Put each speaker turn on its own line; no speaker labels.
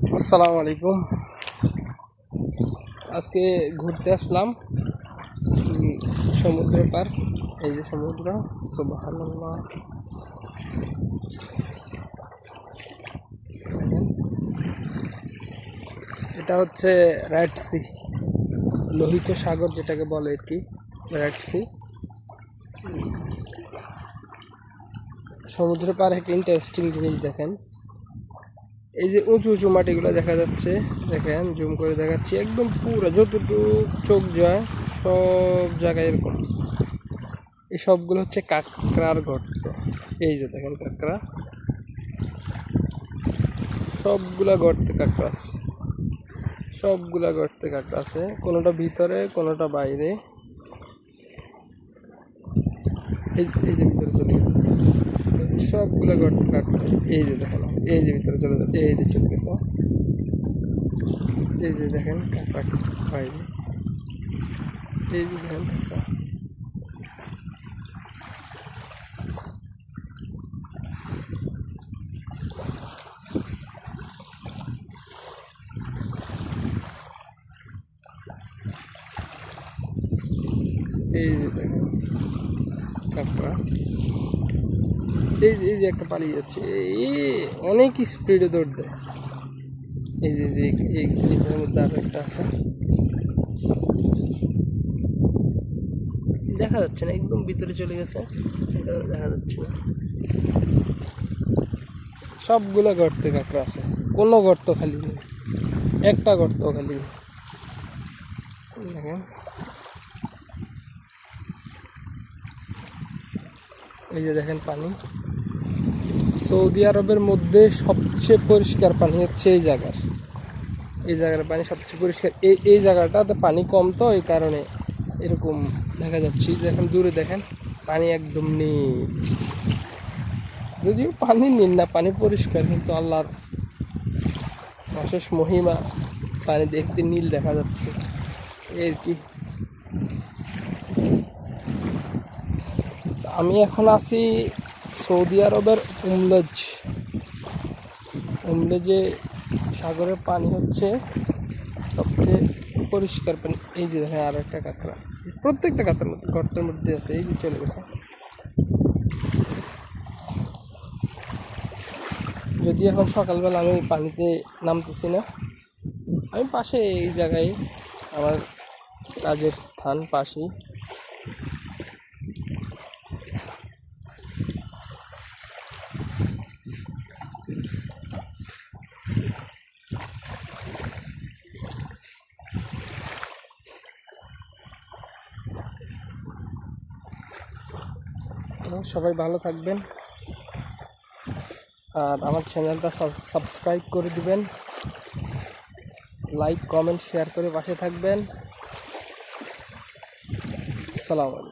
আসসালামু আলাইকুম। আজকে ঘুরতে আসলাম সমুদ্রের পার। এই যে সমুদ্র, সুবহানাল্লাহ। এটা হচ্ছে রেড সি, লোহিত সাগর যেটাকে বলে আর কি, রেড সি। সমুদ্রের পার একটা ইন্টারেস্টিং জিনিস দেখেন, এই যে উঁচু উঁচু মাটিগুলো দেখা যাচ্ছে, দেখেন জুম করে দেখাচ্ছি, একদম পুরো যতটুকু চোখ যায় সব জায়গায় এরকম। এই সবগুলো হচ্ছে কাঁকড়ার গর্ত। এই যে দেখেন কাঁকড়া, সবগুলা গর্তে কাঁকড়া আছে, সবগুলা গর্তে কাঁকড়া আছে, কোনোটা ভিতরে কোনোটা বাইরে। এই যে ভিতরে চলে গেছে, সবগুলা গর্তে কাঁকড়া। এই যে দেখেন, এই যে ভিতরে চলে যাচ্ছে, এই যে চলে গেছে, এই যে দেখেন কাঁকড়া বাইরে, এই যে দেখেন কাঁকড়া। এই যে দেখেন কাঁকড়া, এই যে একটা পালিয়ে যাচ্ছে, এই অনেক স্পিডে দৌড় দেয়। এই যে যে এইটার মধ্যে আরো একটা আছে, দেখা যাচ্ছে না, একদম ভিতরে চলে গেছে, দেখা যাচ্ছে না। সবগুলো গর্তে কাঁকড়া আছে, কোনো গর্ত খালি নেই, একটা গর্ত খালি নেই। দেখেন এই যে দেখেন পানি। সৌদি আরবের মধ্যে সবচেয়ে পরিষ্কার পানি হচ্ছে এই জায়গার পানি সবচেয়ে পরিষ্কার। এই জায়গাটাতে পানি কম, তো এই কারণে এরকম দেখা যাচ্ছে। দেখেন দূরে দেখেন পানি একদম নীল, যদিও পানি নীল না, পানি পরিষ্কার, কিন্তু আল্লাহর অশেষ মহিমা, পানি দেখতে নীল দেখা যাচ্ছে এর কি। আমি এখন আছি সৌদি আরবের উমলেজে সাগরের পানি হচ্ছে সবচেয়ে পরিষ্কার পানি। এই যে দেখেন আর একটা কাঁকড়া, প্রত্যেকটা কাঁকড়ার মধ্যে গর্তের মধ্যে আছে, এই যে চলে গেছে। যদি এখন সকালবেলা আমি পানিতে নামতেছি না, আমি পাশে এই জায়গায়, আমার কাজের স্থান পাশেই। সবাই ভালো থাকবেন, আর আমার চ্যানেলটা সাবস্ক্রাইব করে দিবেন, লাইক কমেন্ট শেয়ার করে পাশে থাকবেন। আসসালামু আলাইকুম।